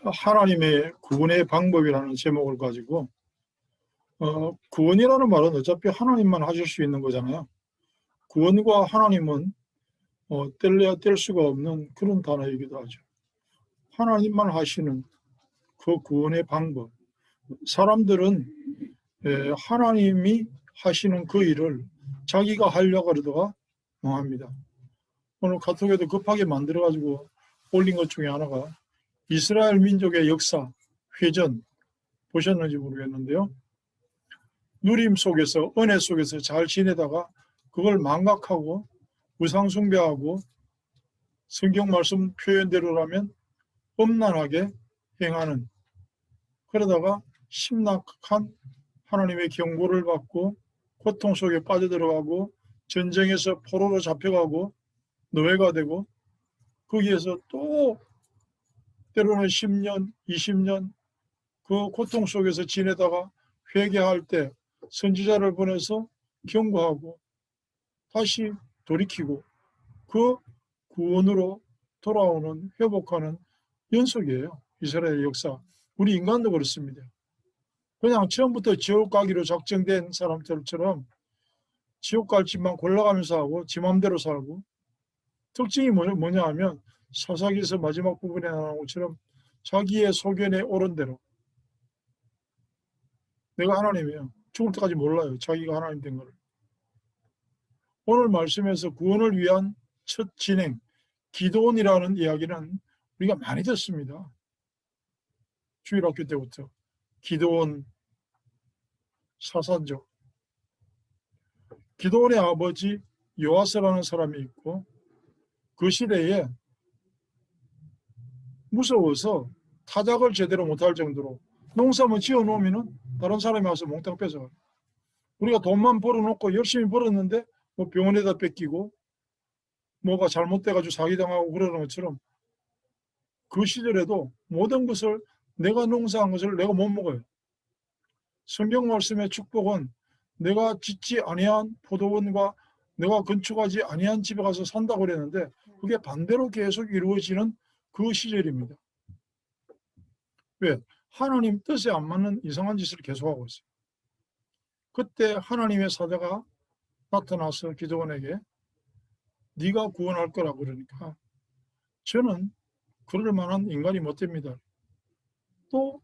하나님의 구원의 방법이라는 제목을 가지고 구원이라는 말은 어차피 하나님만 하실 수 있는 거잖아요. 구원과 하나님은 뗄래야 뗄 수가 없는 그런 단어이기도 하죠. 하나님만 하시는 그 구원의 방법. 사람들은 하나님이 하시는 그 일을 자기가 하려고 그러다가 망합니다. 오늘 카톡에도 급하게 만들어가지고 올린 것 중에 하나가 이스라엘 민족의 역사, 회전 보셨는지 모르겠는데요. 누림 속에서, 은혜 속에서 잘 지내다가 그걸 망각하고 우상숭배하고 성경 말씀 표현대로라면 엄난하게 행하는, 그러다가 심각한 하나님의 경고를 받고 고통 속에 빠져들어가고 전쟁에서 포로로 잡혀가고 노예가 되고 거기에서 또 때로는 10년, 20년 그 고통 속에서 지내다가 회개할 때 선지자를 보내서 경고하고 다시 돌이키고 그 구원으로 돌아오는, 회복하는 연속이에요. 이스라엘 역사. 우리 인간도 그렇습니다. 그냥 처음부터 지옥 가기로 작정된 사람들처럼 지옥 갈 집만 골라가면서 하고 지 맘대로 살고, 특징이 뭐냐 하면 사사기에서 마지막 부분에 나온 것처럼 자기의 소견에 옳은 대로, 내가 하나님이에요. 죽을 때까지 몰라요. 자기가 하나님 된 거를. 오늘 말씀에서 구원을 위한 첫 진행, 기도원이라는 이야기는 우리가 많이 듣습니다. 주일학교 때부터. 기도원, 사사죠. 기도원의 아버지 요아스라는 사람이 있고 그 시대에 무서워서 타작을 제대로 못할 정도로 농사만 지어놓으면 다른 사람이 와서 몽땅 뺏어가요. 우리가 돈만 벌어놓고 열심히 벌었는데 뭐 병원에다 뺏기고 뭐가 잘못돼가지고 사기당하고 그러는 것처럼 그 시절에도 모든 것을, 내가 농사한 것을 내가 못 먹어요. 성경 말씀의 축복은 내가 짓지 아니한 포도원과 내가 건축하지 아니한 집에 가서 산다고 그랬는데 그게 반대로 계속 이루어지는 그 시절입니다. 왜? 하나님 뜻에 안 맞는 이상한 짓을 계속하고 있어요. 그때 하나님의 사자가 나타나서 기드온에게 네가 구원할 거라고 그러니까 저는 그럴 만한 인간이 못 됩니다. 또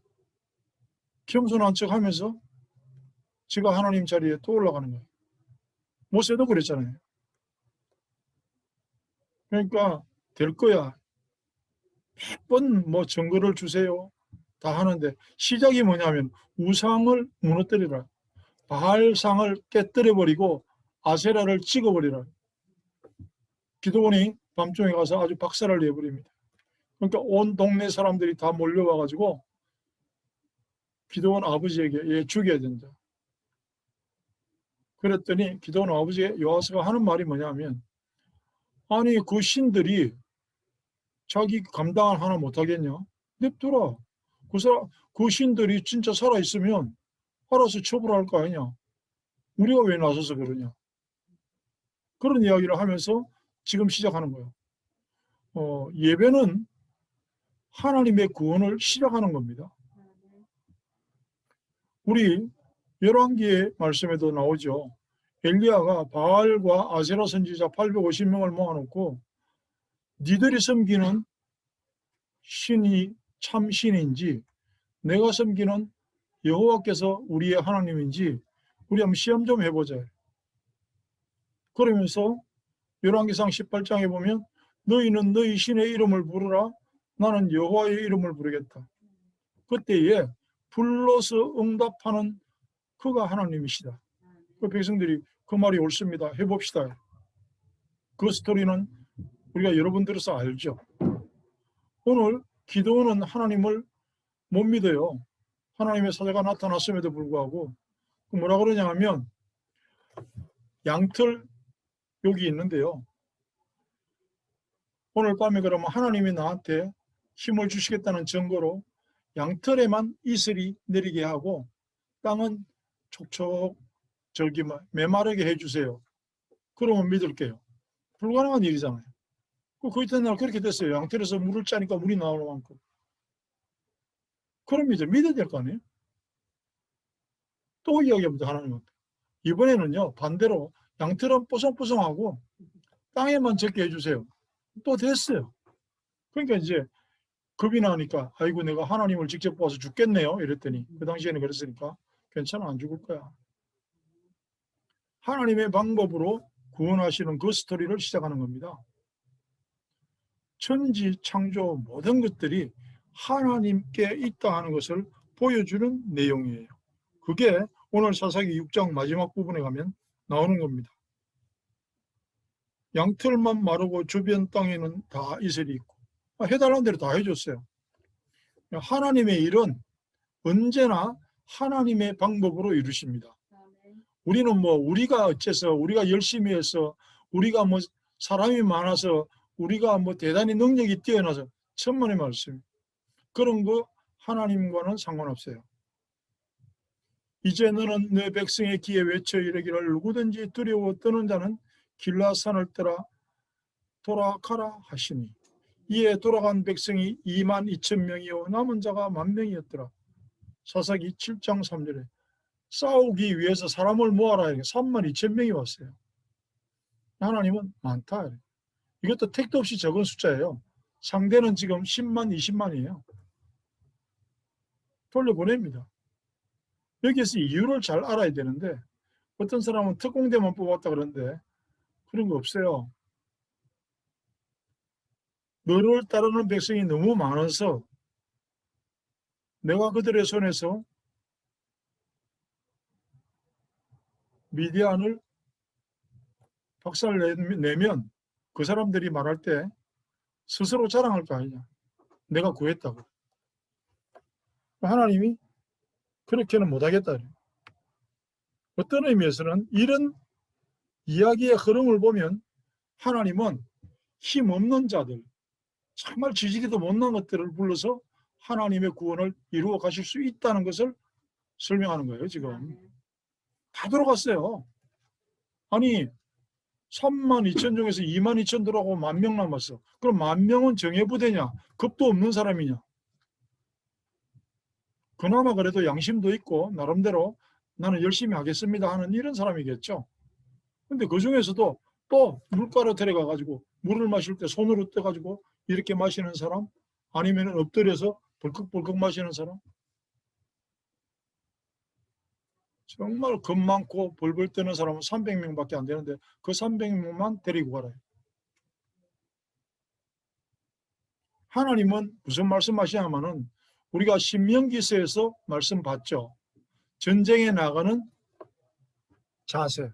겸손한 척하면서 지가 하나님 자리에 또 올라가는 거예요. 모세도 그랬잖아요. 그러니까 될 거야. 100번 뭐 증거를 주세요. 다 하는데 시작이 뭐냐면 우상을 무너뜨리라. 바알상을 깨뜨려버리고 아세라를 찍어버리라. 기드온이 밤중에 가서 아주 박살을 내버립니다. 그러니까 온 동네 사람들이 다 몰려와가지고 기드온 아버지에게 얘 죽여야 된다. 그랬더니 기드온 아버지 요아스가 하는 말이 뭐냐면, 아니 그 신들이 자기 감당 하나 못하겠냐? 냅둬라. 그 신들이 진짜 살아있으면 알아서 처벌할 거 아니냐? 우리가 왜 나서서 그러냐? 그런 이야기를 하면서 지금 시작하는 거예요. 예배는 하나님의 구원을 시작하는 겁니다. 우리 열왕기의 말씀에도 나오죠. 엘리야가 바알과 아세라 선지자 850명을 모아놓고 니들이 섬기는 신이 참 신인지 내가 섬기는 여호와께서 우리의 하나님인지 우리 한번 시험 좀 해보자. 그러면서 열왕기상 18장에 보면 너희는 너희 신의 이름을 부르라. 나는 여호와의 이름을 부르겠다. 그때에 불러서 응답하는 그가 하나님이시다. 그 백성들이 그 말이 옳습니다. 해봅시다. 그 스토리는 우리가 여러분 들어서 알죠. 오늘 기도는 하나님을 못 믿어요. 하나님의 사자가 나타났음에도 불구하고 뭐라 그러냐 하면 양털 여기 있는데요. 오늘 밤에 그러면 하나님이 나한테 힘을 주시겠다는 증거로 양털에만 이슬이 내리게 하고 땅은 촉촉 메마르게 해주세요. 그러면 믿을게요. 불가능한 일이잖아요. 그 이튿날 그렇게 됐어요. 양털에서 물을 짜니까 물이 나오는 만큼. 그럼 이제 믿어야 될 거 아니에요? 또 이야기합니다. 하나님은. 이번에는요, 반대로 양털은 뽀송뽀송하고 땅에만 적게 해주세요. 또 됐어요. 그러니까 이제 겁이 나니까 아이고 내가 하나님을 직접 보아서 죽겠네요. 이랬더니 그 당시에는 그랬으니까 괜찮아 안 죽을 거야. 하나님의 방법으로 구원하시는 그 스토리를 시작하는 겁니다. 천지 창조 모든 것들이 하나님께 있다 하는 것을 보여주는 내용이에요. 그게 오늘 사사기 6장 마지막 부분에 가면 나오는 겁니다. 양털만 마르고 주변 땅에는 다 이슬이 있고 해달라는 대로 다 해줬어요. 하나님의 일은 언제나 하나님의 방법으로 이루십니다. 우리는 뭐 우리가 어째서 우리가 열심히 해서 우리가 뭐 사람이 많아서 우리가 뭐 대단히 능력이 뛰어나서 천만의 말씀 그런 거 하나님과는 상관없어요. 이제 너는 내 백성의 귀에 외쳐 이르기를 누구든지 두려워 떠는 자는 길라산을 떠나 돌아가라 하시니 이에 돌아간 백성이 2만 2천 명이요 남은 자가 1만 명이었더라. 사사기 7장 3절에 싸우기 위해서 사람을 모아라. 3만 2천 명이 왔어요. 하나님은 많다. 이것도 택도 없이 적은 숫자예요. 상대는 지금 10만, 20만이에요. 돌려보냅니다. 여기에서 이유를 잘 알아야 되는데 어떤 사람은 특공대만 뽑았다 그러는데 그런 거 없어요. 너를 따르는 백성이 너무 많아서 내가 그들의 손에서 미디안을 박살내면 그 사람들이 말할 때 스스로 자랑할 거 아니냐. 내가 구했다고. 하나님이 그렇게는 못하겠다. 어떤 의미에서는 이런 이야기의 흐름을 보면 하나님은 힘없는 자들, 정말 지지리도 못난 것들을 불러서 하나님의 구원을 이루어 가실 수 있다는 것을 설명하는 거예요. 지금 다 들어갔어요. 아니 3만 2천 중에서 2만 2천 들어가고 1만 명 남았어. 그럼 1만 명은 정예부대냐? 겁도 없는 사람이냐? 그나마 그래도 양심도 있고 나름대로 나는 열심히 하겠습니다 하는 이런 사람이겠죠. 근데 그 중에서도 또 물가로 데려가 가지고 물을 마실 때 손으로 떠 가지고 이렇게 마시는 사람 아니면 엎드려서 벌컥벌컥 마시는 사람 정말 겁 많고 벌벌 떠는 사람은 300명밖에 안 되는데 그 300명만 데리고 가라. 하나님은 무슨 말씀하시냐면은 우리가 신명기서에서 말씀 봤죠. 전쟁에 나가는 자세.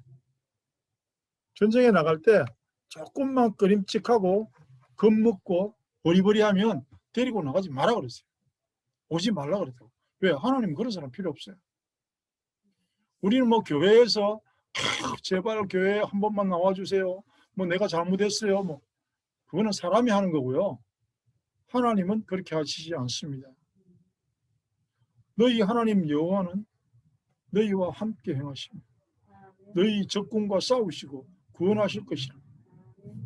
전쟁에 나갈 때 조금만 끄림칙하고 겁먹고 버리버리하면 데리고 나가지 마라 그랬어요. 오지 말라 그랬다고. 왜? 하나님은 그런 사람 필요 없어요. 우리는 뭐 교회에서 제발 교회에 한 번만 나와주세요. 뭐 내가 잘못했어요. 뭐 그거는 사람이 하는 거고요. 하나님은 그렇게 하시지 않습니다. 너희 하나님 여호와는 너희와 함께 행하십니다. 너희 적군과 싸우시고 구원하실 것이라.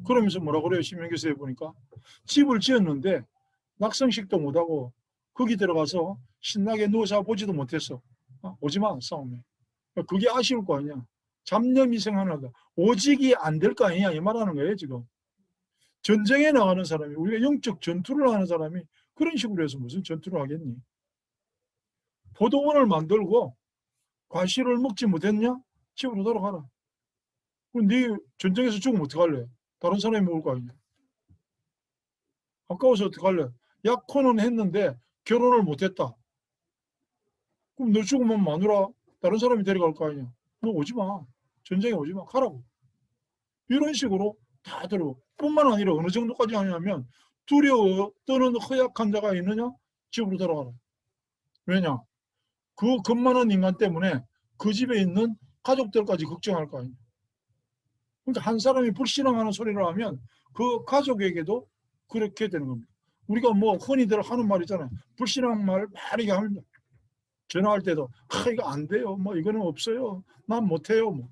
그러면서 뭐라 그래요? 신명기서에 보니까 집을 지었는데 낙성식도 못하고 거기 들어가서 신나게 누워서 보지도 못했어. 오지마 싸움에. 그게 아쉬울 거 아니야. 잡념이 생각나다. 오직이 안 될 거 아니냐 이 말하는 거예요 지금. 전쟁에 나가는 사람이 우리가 영적 전투를 하는 사람이 그런 식으로 해서 무슨 전투를 하겠니? 포도원을 만들고 과실을 먹지 못했냐? 집으로 돌아가라. 그럼 네 전쟁에서 죽으면 어떡할래? 다른 사람이 먹을 거 아니냐? 아까워서 어떡할래? 약혼은 했는데 결혼을 못했다. 그럼 너 죽으면 마누라 다른 사람이 데려갈 거 아니야? 너 오지 마. 전쟁에 오지 마. 가라고. 이런 식으로 다 들어. 뿐만 아니라 어느 정도까지 하냐면 두려워 떠는 허약한 자가 있느냐? 집으로 돌아가라. 왜냐? 그 겁 많은 인간 때문에 그 집에 있는 가족들까지 걱정할 거 아니야. 그러니까 한 사람이 불신앙하는 소리를 하면 그 가족에게도 그렇게 되는 겁니다. 우리가 뭐 흔히들 하는 말 있잖아요. 불신앙 말 많이 합니다. 전화할 때도 이거 안 돼요. 뭐 이거는 없어요. 난 못해요. 뭐.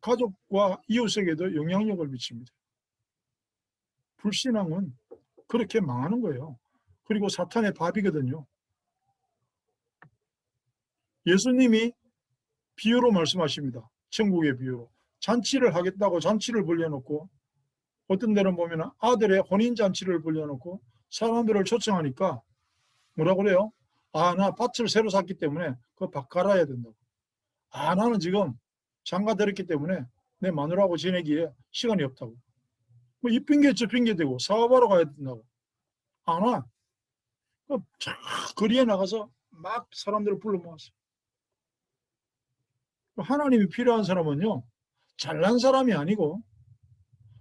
가족과 이웃에게도 영향력을 미칩니다. 불신앙은 그렇게 망하는 거예요. 그리고 사탄의 밥이거든요. 예수님이 비유로 말씀하십니다. 천국의 비유로. 잔치를 하겠다고 잔치를 벌려놓고 어떤 데는 보면 아들의 혼인잔치를 벌려놓고 사람들을 초청하니까 뭐라고 그래요? 아, 나 밭을 새로 샀기 때문에 그 밭 갈아야 된다고. 아, 나는 지금 장가 들었기 때문에 내 마누라하고 지내기에 시간이 없다고. 뭐 이 핑계 저 핑계 대고 사업하러 가야 된다고. 안 와. 거리에 나가서 막 사람들을 불러 모았어요. 하나님이 필요한 사람은요, 잘난 사람이 아니고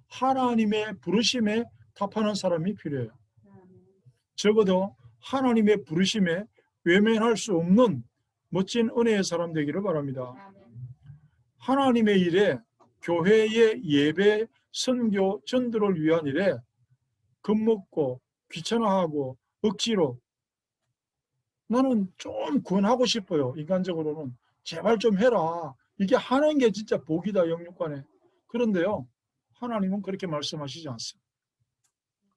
하나님의 부르심에 답하는 사람이 필요해요. 적어도 하나님의 부르심에 외면할 수 없는 멋진 은혜의 사람 되기를 바랍니다. 하나님의 일에, 교회의 예배, 선교, 전도를 위한 일에 겁먹고 귀찮아하고 억지로 나는 좀 권하고 싶어요. 인간적으로는 제발 좀 해라. 이게 하는 게 진짜 복이다, 영육간에. 그런데요, 하나님은 그렇게 말씀하시지 않습니다.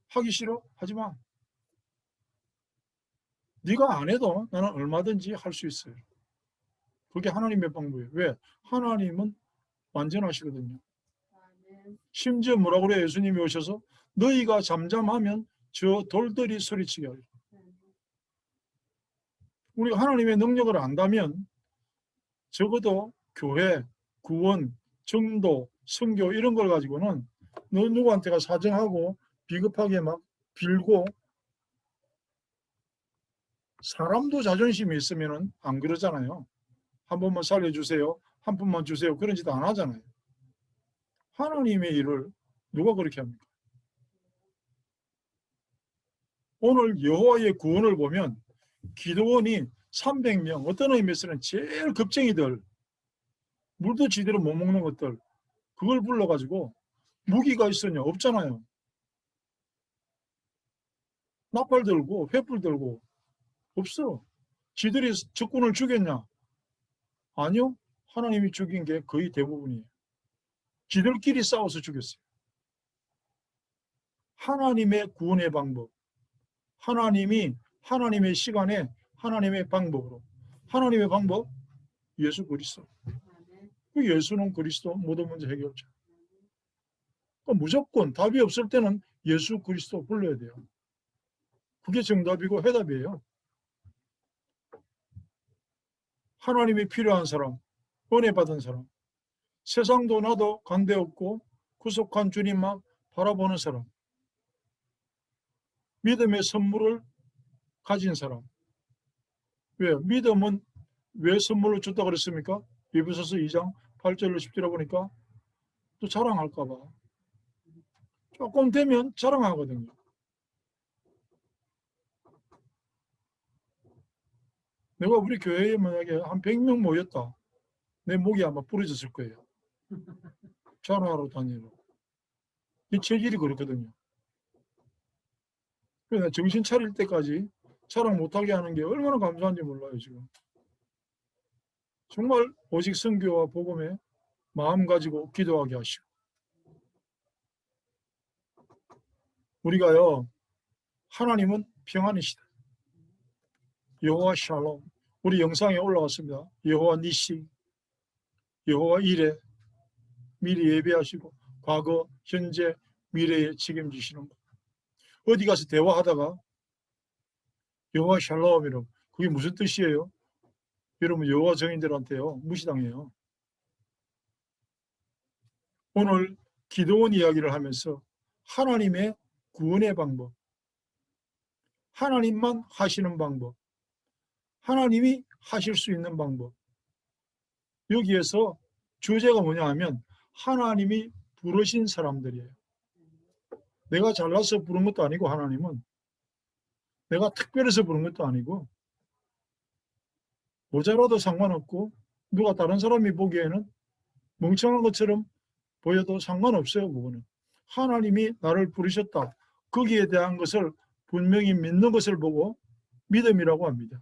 하기 싫어? 하지 마. 네가 안 해도 나는 얼마든지 할 수 있어요. 그게 하나님의 방법이에요. 왜? 하나님은 완전하시거든요. 심지어 뭐라고 그래요? 예수님이 오셔서 너희가 잠잠하면 저 돌들이 소리치게 하리라. 우리가 하나님의 능력을 안다면 적어도 교회, 구원, 정도, 선교 이런 걸 가지고는 너 누구한테가 사정하고 비겁하게 막 빌고 사람도 자존심이 있으면 안 그러잖아요. 한 번만 살려주세요. 한 푼만 주세요. 그런 짓 안 하잖아요. 하나님의 일을 누가 그렇게 합니까? 오늘 여호와의 구원을 보면 기도원이 300명, 어떤 의미에서는 제일 겁쟁이들, 물도 제대로 못 먹는 것들, 그걸 불러가지고 무기가 있었냐? 없잖아요. 나팔 들고 횃불 들고 없어. 지들이 적군을 죽였냐? 아니요. 하나님이 죽인 게 거의 대부분이에요. 지들끼리 싸워서 죽였어요. 하나님의 구원의 방법, 하나님이 하나님의 시간에 하나님의 방법으로, 하나님의 방법 예수 그리스도. 그 예수는 그리스도 모든 문제 해결자. 그러니까 무조건 답이 없을 때는 예수 그리스도 불러야 돼요. 그게 정답이고 해답이에요. 하나님이 필요한 사람, 은혜 받은 사람, 세상도 나도 관대없고 구속한 주님만 바라보는 사람, 믿음의 선물을 가진 사람. 왜요? 믿음은 왜 선물로 줬다 그랬습니까? 에베소서 2장 8절로 10절에 보니까 또 자랑할까 봐. 조금 되면 자랑하거든요. 내가 우리 교회에 만약에 한 100명 모였다. 내 목이 아마 부러졌을 거예요. 자랑하러 다니러. 이 체질이 그렇거든요. 그래서 정신 차릴 때까지 자랑 못하게 하는 게 얼마나 감사한지 몰라요, 지금. 정말 오직 선교와 복음에 마음 가지고 기도하게 하시고. 우리가요, 하나님은 평안이시다. 여호와 샬롬. 우리 영상에 올라왔습니다. 여호와 니시, 여호와 이레. 미리 예배하시고 과거, 현재, 미래에 책임지시는 것. 어디 가서 대화하다가 여호와 샬롬이라고 그게 무슨 뜻이에요? 여러분 여호와 정인들한테요 무시당해요. 오늘 기도원 이야기를 하면서 하나님의 구원의 방법, 하나님만 하시는 방법, 하나님이 하실 수 있는 방법. 여기에서 주제가 뭐냐 하면 하나님이 부르신 사람들이에요. 내가 잘나서 부른 것도 아니고 하나님은 내가 특별해서 부른 것도 아니고 모자라도 상관없고 누가 다른 사람이 보기에는 멍청한 것처럼 보여도 상관없어요. 그거는 하나님이 나를 부르셨다. 거기에 대한 것을 분명히 믿는 것을 보고 믿음이라고 합니다.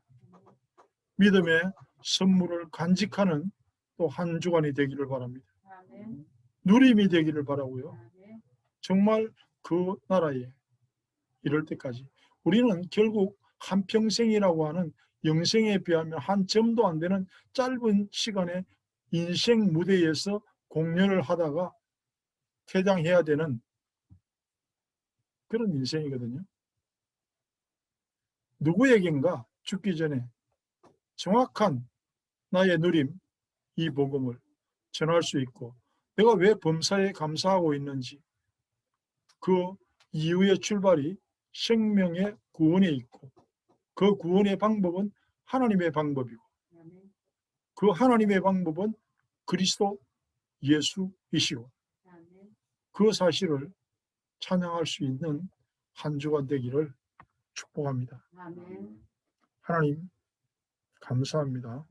믿음의 선물을 간직하는 또 한 주간이 되기를 바랍니다. 누림이 되기를 바라고요. 정말 그 나라에 이럴 때까지 우리는 결국 한평생이라고 하는 영생에 비하면 한 점도 안 되는 짧은 시간에 인생 무대에서 공연을 하다가 퇴장해야 되는 그런 인생이거든요. 누구에겐가 죽기 전에 정확한 나의 누림, 이 복음을 전할 수 있고 내가 왜 범사에 감사하고 있는지 그 이후의 출발이 생명의 구원에 있고 그 구원의 방법은 하나님의 방법이고 그 하나님의 방법은 그리스도 예수이시고 그 사실을 찬양할 수 있는 한 주가 되기를 축복합니다. 하나님 감사합니다.